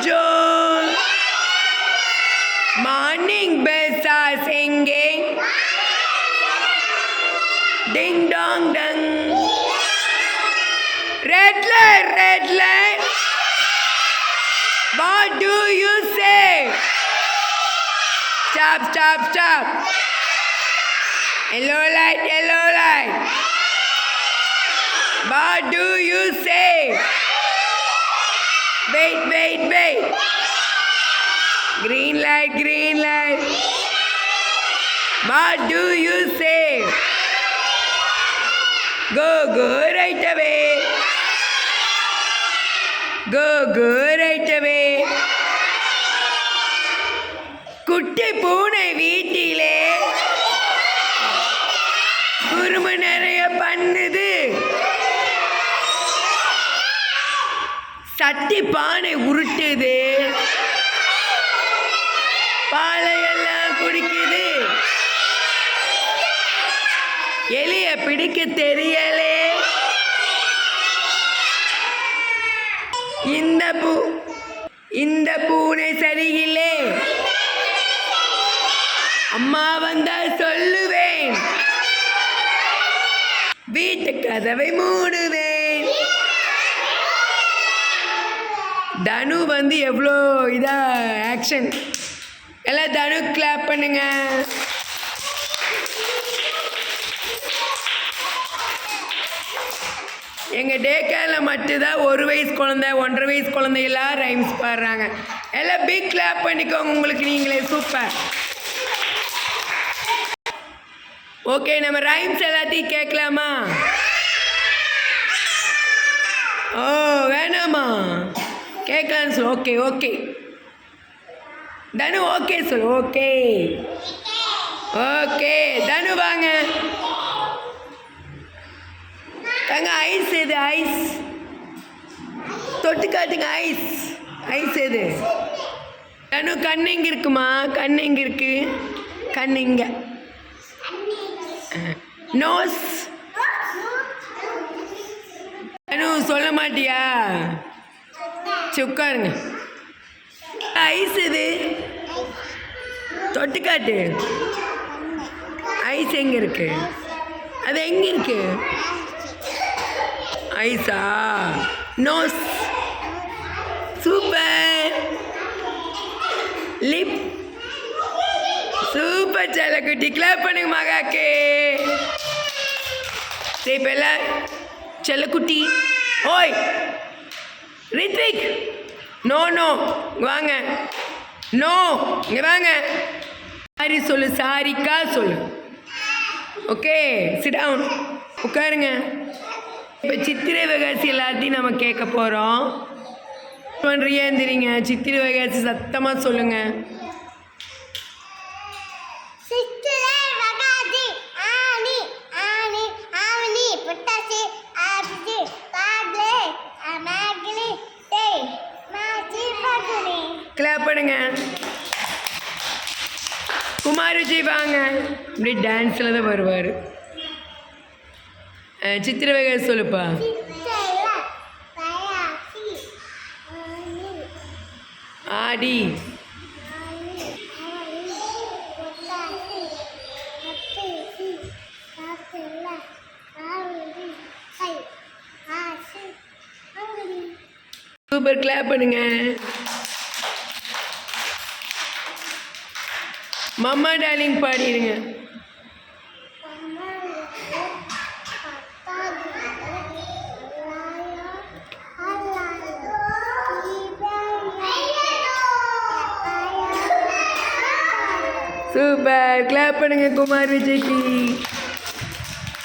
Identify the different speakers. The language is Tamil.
Speaker 1: Joel. Morning bells are singing. Ding dong dong. Red light, red light. What do you say? Stop, stop, stop. Yellow light, yellow light. What do you say? Wait, wait, wait. Green light, green light. What do you say? Go, go right away. Go, go right away. குட்டி பூனை வீட்டிலே குறும்பு நிறைய பண்ணுது. சட்டி பானை உருட்டுது. பாலையெல்லாம் குடிக்குது. எலிய பிடிக்க தெரியலே. இந்த பூனை சரியில்லை. அம்மா வந்தால் சொல்லுவேன். வீட்டு கதவை மூடுவேன். தனு எவ்வளோ இதா ஆக்ஷன். எல்லாம் தனு கிளாப் பண்ணுங்க. எங்கள் டே கேரில் மட்டும்தான் 1 வயசு குழந்தை 1.5 வயசு குழந்தைகளாம் ரைம்ஸ் பாடுறாங்க. எல்லாம் பிக் கிளாப் பண்ணிக்கோங்க உங்களுக்கு நீங்களே. சூப்பர். ஓகே, நம்ம ரைம்ஸ் எல்லாத்தையும் கேட்கலாமா? ஓ வேணாமா? கேட்கலான்னு சொல்லு. ஓகே ஓகே தனு ஓகே சொல்லு. ஓகே ஓகே தனு வாங்க. தங்க ஐஸ் எது? ஐஸ் தொட்டு காட்டுங்க. ஐஸ் ஐஸ் எது? தனு கண் எங்க இருக்குமா? கண் எங்க இருக்கு? கண் இங்க. நோஸ் தனு சொல்ல மாட்டியா? உட்காருங்க. ஐஸ் எது? தொட்டு காட்டு. ஐஸ் எங்க இருக்கு? அது எங்க இருக்கு? ஐஸா? நோஸ். சூப்பர். லிப். சூப்பர் செல்லக்குட்டி. கிளாப் பண்ணுங்க மகாக்கே. சரி இப்போ எல்லாம் செல்லக்குட்டி. ஓய் ரித்விக். நோ நோ வாங்க. நோ இங்கே வாங்க. சாரி சொல்லு. சாரிக்கா சொல்லு. Okay sit down. உட்காருங்க. இப்போ சித்திரை வைகாசி எல்லாத்தையும் நம்ம கேட்க போகிறோம். பண்ணுறியா? எந்திரிங்க. சித்திரை வைகாசி சத்தமாக சொல்லுங்க. கிளாப் பண்ணுங்க. குமார் விஜய் வாங்க. இப்படி டான்ஸில் தான் வருவார். சித்திரை வைகாசி சொல்லுப்பா. ஆடி. சூப்பர். கிளாப் பண்ணுங்க. மம்மா டார்லிங் பாடிடுங்க. சூப்பர். கிளாப் பண்ணுங்க குமார் விஜய்க்கு.